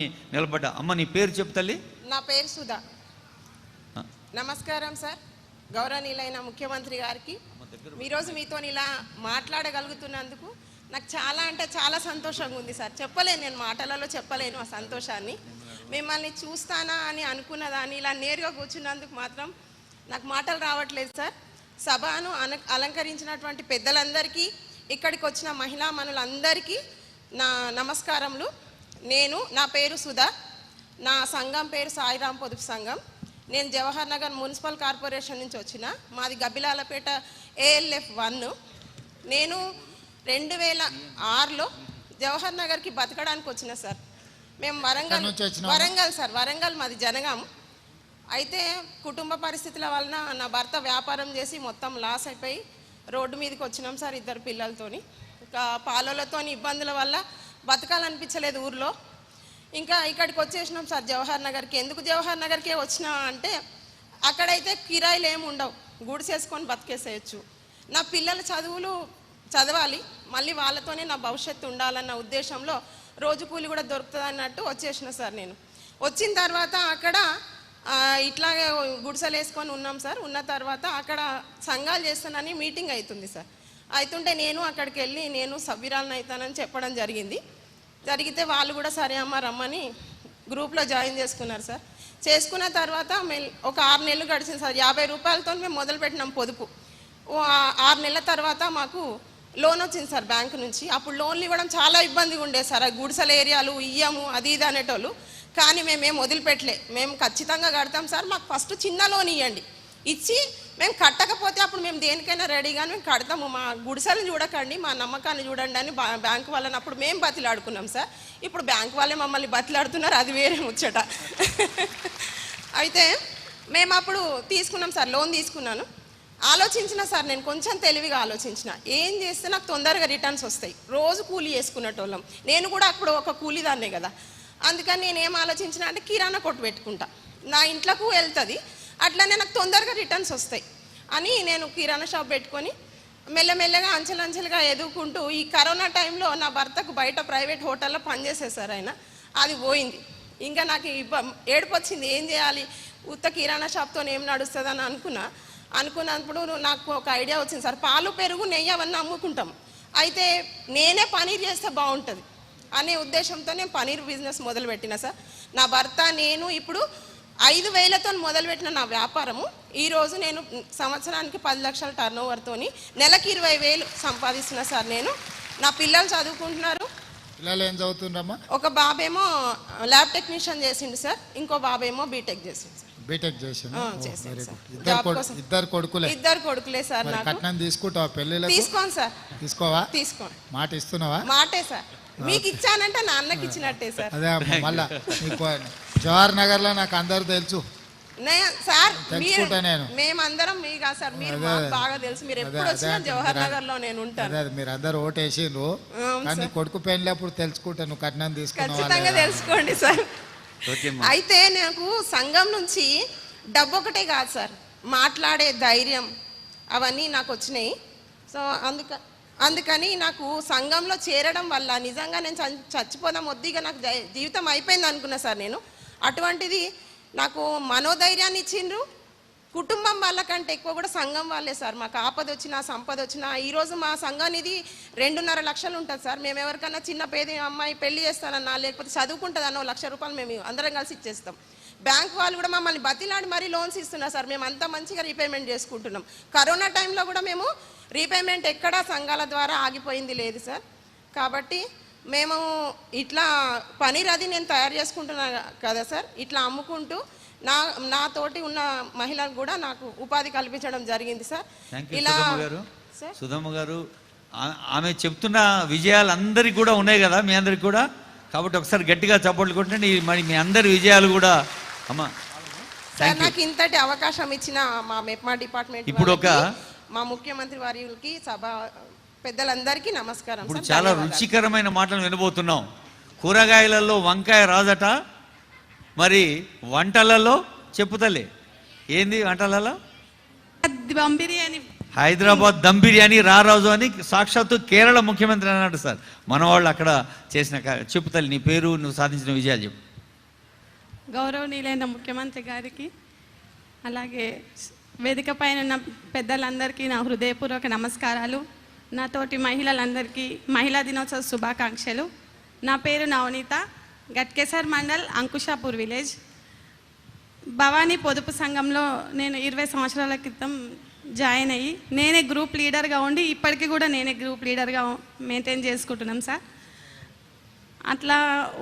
నిలబడ్డా. అమ్మ నీ పేరు చెప్పు తల్లి. నా పేరు సుధా. నమస్కారం సార్. గౌరవనీయులైన ముఖ్యమంత్రి గారికి ఈరోజు మీతో ఇలా మాట్లాడగలుగుతున్నందుకు నాకు చాలా అంటే చాలా సంతోషంగా ఉంది సార్. చెప్పలేను, నేను మాటలలో చెప్పలేను ఆ సంతోషాన్ని. మిమ్మల్ని చూస్తానా అని అనుకున్నదాన్ని ఇలా నేరుగా కూర్చున్నందుకు మాత్రం నాకు మాటలు రావట్లేదు సార్. సభను అలంకరించినటువంటి పెద్దలందరికీ, ఇక్కడికి వచ్చిన మహిళా మనులందరికీ నా నమస్కారములు. నా పేరు సుధా. నా సంఘం పేరు సాయిరాం పొదుపు సంఘం. నేను జవహర్ నగర్ మున్సిపల్ కార్పొరేషన్ నుంచి వచ్చిన. మాది గబ్బిలాలపేట ALF 1. నేను 2006లో జవహర్ నగర్కి బతకడానికి వచ్చిన సార్. మేము వరంగల్ సార్, వరంగల్ మాది జనగాం. అయితే కుటుంబ పరిస్థితుల వలన నా భర్త వ్యాపారం చేసి మొత్తం లాస్ అయిపోయి రోడ్డు మీదకి వచ్చినాం సార్, 2 పిల్లలతోని. ఇంకా పాలలతోని ఇబ్బందుల వల్ల బతకాలనిపించలేదు ఊర్లో. ఇంకా ఇక్కడికి వచ్చేసినాం సార్ జవహర్ నగర్కి. ఎందుకు జవహర్ నగర్కే వచ్చినా అంటే అక్కడైతే కిరాయిలు ఏమి ఉండవు, గుడిసేసుకొని బతికేసేయచ్చు. నా పిల్లల చదువులు చదవాలి, మళ్ళీ వాళ్ళతోనే నా భవిష్యత్తు ఉండాలన్న ఉద్దేశంలో రోజు కూలి కూడా దొరుకుతుంది అన్నట్టు వచ్చేసిన సార్. నేను వచ్చిన తర్వాత అక్కడ ఇట్లాగే గుడిసెలు వేసుకొని ఉన్నాం సార్. ఉన్న తర్వాత అక్కడ సంఘాలు చేస్తానని మీటింగ్ అవుతుంది సార్. అవుతుంటే నేను అక్కడికి వెళ్ళి నేను సభ్యురాలను అవుతానని చెప్పడం జరిగితే వాళ్ళు కూడా సరే అమ్మ రమ్మని గ్రూప్లో జాయిన్ చేసుకున్నారు సార్. చేసుకున్న తర్వాత ఒక 6 నెలలు గడిచింది సార్. 50 రూపాయలతో మేము మొదలుపెట్టినాం పొదుపు. 6 నెలల తర్వాత మాకు లోన్ వచ్చింది సార్ బ్యాంకు నుంచి. అప్పుడు లోన్లు ఇవ్వడం చాలా ఇబ్బందిగా ఉండేది సార్. గుడిసెల ఏరియాలు ఇయ్యము అది ఇది అనేటోళ్ళు. కానీ మేమేం వదిలిపెట్టలే, మేము ఖచ్చితంగా కడతాం సార్, మాకు ఫస్ట్ చిన్న లోన్ ఇవ్వండి, ఇచ్చి మేము కట్టకపోతే అప్పుడు మేము దేనికైనా రెడీగానే మేము కడతాము, మా గుడిసెలను చూడకండి, మా నమ్మకాన్ని చూడండి అని బ్యాంకు వాళ్ళని అప్పుడు మేము బతిలాడుకున్నాం సార్. ఇప్పుడు బ్యాంకు వాళ్ళే మమ్మల్ని బతిలాడుతున్నారు, అది వేరే ముచ్చట. అయితే మేము అప్పుడు తీసుకున్నాం సార్, లోన్ తీసుకున్నాను. ఆలోచించిన సార్, నేను కొంచెం తెలివిగా ఆలోచించిన, ఏం చేస్తే నాకు తొందరగా రిటర్న్స్ వస్తాయి. రోజు కూలీ వేసుకునేటోళ్ళం, నేను కూడా అప్పుడు ఒక కూలీదాన్నే కదా. అందుకని నేనేం ఆలోచించిన అంటే కిరాణా కొట్టు పెట్టుకుంటా, నా ఇంట్లోకి వెళ్తుంది, అట్లనే నాకు తొందరగా రిటర్న్స్ వస్తాయి అని నేను కిరాణా షాప్ పెట్టుకొని మెల్లమెల్లగా అంచెలంచెలుగా ఎదుగుకుంటూ ఈ కరోనా టైంలో నా భర్తకు బయట ప్రైవేట్ హోటల్లో పనిచేసేసారు ఆయన. అది పోయింది. ఇంకా నాకు ఏడుపు వచ్చింది, ఏం చేయాలి, ఉత్త కిరాణా షాప్తో ఏం నడుస్తుంది అని అనుకున్నప్పుడు నాకు ఒక ఐడియా వచ్చింది సార్. పాలు పెరుగు నెయ్యి అవన్నీ అమ్ముకుంటాం, అయితే నేనే పనీర్ చేస్తే బాగుంటుంది అనే ఉద్దేశంతో నేను పనీర్ బిజినెస్ మొదలుపెట్టిన సార్. నా భర్త నేను ఇప్పుడు 5,000తో మొదలుపెట్టిన నా వ్యాపారము ఈరోజు నేను సంవత్సరానికి 10 లక్షల టర్నోవర్తో నెలకి 20,000 సంపాదిస్తున్నా సార్. నేను నా పిల్లలు చదువుకుంటున్నారు. పిల్లలు ఏం చదువుతున్నారమ్మా? ఒక బాబేమో ల్యాబ్ టెక్నీషియన్ చేసిండు సార్, ఇంకో బాబేమో బీటెక్ చేసిండు సార్. బీటెక్ చేసిండు. ఇద్దరు కొడుకులే సార్. కట్నం తీసుకుంటావా పెళ్ళిళ్ళకి? తీసుకోను సార్. తీసుకోవా? తీసుకోను. మాట ఇస్తున్నావా? మాటే సార్, మీకు ఇచ్చానంటే నా అన్నకి ఇచ్చినట్టే సార్. అదే మళ్ళా జవహర్ నగర్ లో నాకు అందరు తెలుసు సార్, నేను మేమందరం మీ కాదు సార్, మీరు బాగా తెలుసు. మీరు ఎప్పుడు వచ్చినా జవహర్ నగర్ లో నేను ఉంటాను. మీరు అందరు ఓటేసిండ్రు, కానీ కొడుకు పెళ్ళప్పుడు తెలుసుకుంటాను, నువ్వు కట్నం తీసుకున్నావు ఖచ్చితంగా తెలుసుకోండి సార్. అయితే నాకు సంఘం నుంచి డబ్బు ఒకటే కాదు సార్, మాట్లాడే ధైర్యం అవన్నీ నాకు వచ్చినాయి. సో అందుకని నాకు సంఘంలో చేరడం వల్ల నిజంగా నేను చచ్చిపోదాం వద్దిగా నాకు జీవితం అయిపోయింది అనుకున్నా సార్ నేను. అటువంటిది నాకు మనోధైర్యాన్ని ఇచ్చిండ్రు. కుటుంబం వాళ్ళకంటే ఎక్కువ కూడా సంఘం వాళ్ళే సార్. మాకు ఆపద వచ్చినా సంపద వచ్చినా, ఈరోజు మా సంఘానిది 2.5 లక్షలు ఉంటుంది సార్. మేము ఎవరికన్నా చిన్న పేద అమ్మాయి పెళ్లి చేస్తానన్నా, లేకపోతే చదువుకుంటుందన్న 1 లక్ష రూపాయలు మేము అందరం కలిసి ఇచ్చేస్తాం. బ్యాంక్ వాళ్ళు కూడా మమ్మల్ని బతిలాడి మరీ లోన్స్ ఇస్తున్నారు సార్. మేము అంతా మంచిగా రీపేమెంట్ చేసుకుంటున్నాం. కరోనా టైంలో కూడా మేము రీపేమెంట్ ఎక్కడా సంఘాల ద్వారా ఆగిపోయింది లేదు సార్. కాబట్టి మేము ఇట్లా పనీర్ అది నేను తయారు చేసుకుంటున్నా కదా సార్, ఇట్లా అమ్ముకుంటూ నాతోటి ఉన్న మహిళలకు కూడా నాకు ఉపాధి కల్పించడం జరిగింది సార్. ఇలా సుధమ్మ గారు ఆమె చెప్తున్న విజయాలు అందరికి కూడా ఉన్నాయి కదా, మీ అందరికి కూడా. కాబట్టి ఒకసారి గట్టిగా చప్పట్లు కొట్టండి, మరి మీ అందరి విజయాలు కూడా. అమ్మా సార్, నాకు ఇంతటి అవకాశం ఇచ్చిన మా మెప్మా డిపార్ట్మెంట్, ఇప్పుడు మా ముఖ్యమంత్రి వారికి, సభ పెద్దలందరికీ నమస్కారం. ఇప్పుడు చాలా రుచికరమైన మాటలు వినబోతున్నాం. కూరగాయలలో వంకాయ రాజట, మరి వంటలలో చెప్పుతలే ఏంది వంటలలో? హైదరాబాద్ దమ్ బిర్యానీ రారాజు అని సాక్షాత్తు కేరళ ముఖ్యమంత్రి అన్నాడు సార్. మన వాళ్ళు అక్కడ చేసిన. చెప్పు తల్లి, నీ పేరు, నువ్వు సాధించిన విజయాలు చెప్పు. గౌరవనీయులైన ముఖ్యమంత్రి గారికి, అలాగే వేదిక పైన ఉన్న పెద్దలందరికీ నా హృదయపూర్వక నమస్కారాలు. నాతోటి మహిళలందరికీ మహిళా దినోత్సవ శుభాకాంక్షలు. నా పేరు నవనీత, గట్కేసర్ మండల్, అంకుషాపూర్ విలేజ్. భవానీ పొదుపు సంఘంలో నేను 20 సంవత్సరాల క్రితం జాయిన్ అయ్యి నేనే గ్రూప్ లీడర్గా ఉండి ఇప్పటికీ కూడా నేనే గ్రూప్ లీడర్గా మెయింటైన్ చేసుకుంటున్నాం సార్. అట్లా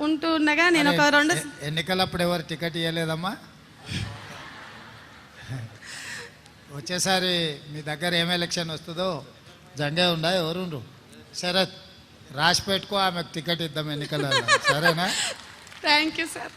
ఉంటుండగా నేను ఒక 2 ఎన్నికలప్పుడు ఎవరు టికెట్ ఇవ్వలేదమ్మా? వచ్చేసారి మీ దగ్గర ఏం ఎలక్షన్ వస్తుందో జంగే ఉండా ఎవరుండ్రు? శరత్ రాసి పెట్టుకో, ఆమెకు టికెట్ ఇద్దాం ఎన్నికలలో, సరేనా? Thank you sir.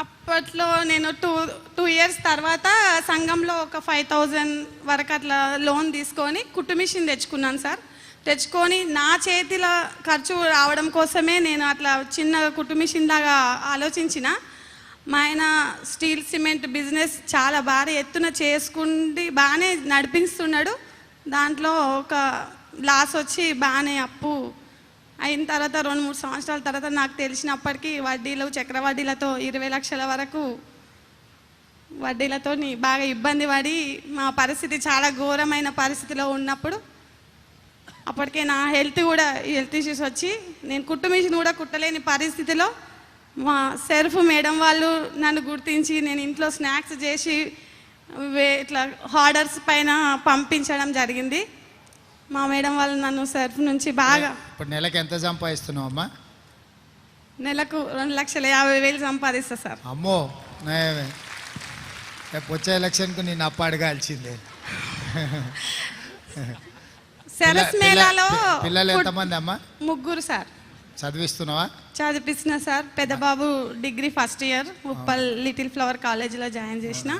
అప్పట్లో నేను 2 ఇయర్స్ తర్వాత సంఘంలో ఒక 5,000 వరకు అట్లా లోన్ తీసుకొని కుట్టు మిషన్ తెచ్చుకున్నాను సార్. తెచ్చుకొని నా చేతిలో ఖర్చు రావడం కోసమే నేను అట్లా చిన్న కుట్టు మిషన్ లాగా ఆలోచించిన. మా ఆయన స్టీల్ సిమెంట్ బిజినెస్ చాలా బాగా ఎత్తున చేసుకుండి బాగానే నడిపిస్తున్నాడు. దాంట్లో ఒక లాస్ వచ్చి బాగానే అప్పు అయిన తర్వాత 2-3 సంవత్సరాల తర్వాత నాకు తెలిసినప్పటికీ వడ్డీలు చక్రవడ్డీలతో 20 లక్షల వరకు వడ్డీలతో బాగా ఇబ్బంది పడి మా పరిస్థితి చాలా ఘోరమైన పరిస్థితిలో ఉన్నప్పుడు అప్పటికే నా హెల్త్ ఇష్యూస్ వచ్చి నేను కుట్టు మిషన్ కూడా కుట్టలేని పరిస్థితిలో మా సెర్ఫ్ మేడం వాళ్ళు నన్ను గుర్తించి నేను ఇంట్లో స్నాక్స్ చేసి ఇట్లా ఆర్డర్స్ పైన పంపించడం జరిగింది. మా మేడం వాళ్ళు నన్ను సెర్ఫ్ నుంచి బాగా. ఇప్పుడు నెలకు ఎంత సంపాదిస్తున్నావు అమ్మా? నెలకు 2,50,000 సంపాదిస్తా సార్. అమ్మో, రేపు వచ్చే ఎలక్షన్కు నేను అప్పు అడగాల్సిందే. సరస్ మేళాలో పిల్లలు ఎంతమంది అమ్మా? 3 సార్. చదివిస్తున్నావా? చదివిస్తున్నా సార్. పెద్ద బాబు degree first year Uppal little flower కాలేజీలో జాయిన్ చేసిన.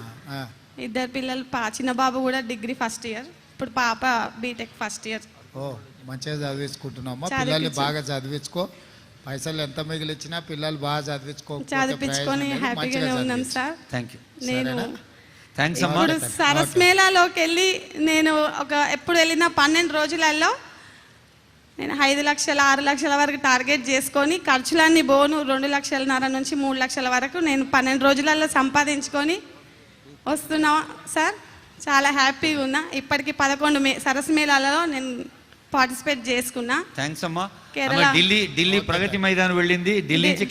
2 పిల్లలు, చిన్న బాబు కూడా డిగ్రీ ఫస్ట్ ఇయర్, ఇప్పుడు పాప బీటెక్ ఫస్ట్ ఇయర్. ఓ, మంచిగా చదివించుకుంటున్నామా? పిల్లల్ని బాగా చదివించుకో. పైసలు ఎంత మిగిలిచ్చినా పిల్లలు బాగా చదివించుకొని హ్యాపీగానే ఉన్నాం సార్. Thank you. నేను థ్యాంక్స్ అమ్మా. ఇప్పుడు సరస్ మేళాలోకి వెళ్ళి నేను ఎప్పుడు వెళ్ళిన 12 రోజులలో నేను 5 లక్షల 6 లక్షల వరకు టార్గెట్ చేసుకొని ఖర్చులన్నీ బోను 2,50,000 నుంచి 3 లక్షల వరకు నేను 12 రోజులలో సంపాదించుకొని వస్తున్నా సార్. చాలా హ్యాపీగా ఉన్నా. ఇప్పటికి 11 సరస్ మేళాలలో నేను పార్టిసిపేట్ చేసుకున్నా. థ్యాంక్స్ అమ్మా. కేరళ ఢిల్లీ ప్రగతి మైదానం వెళ్ళింది. ఢిల్లీ నుంచి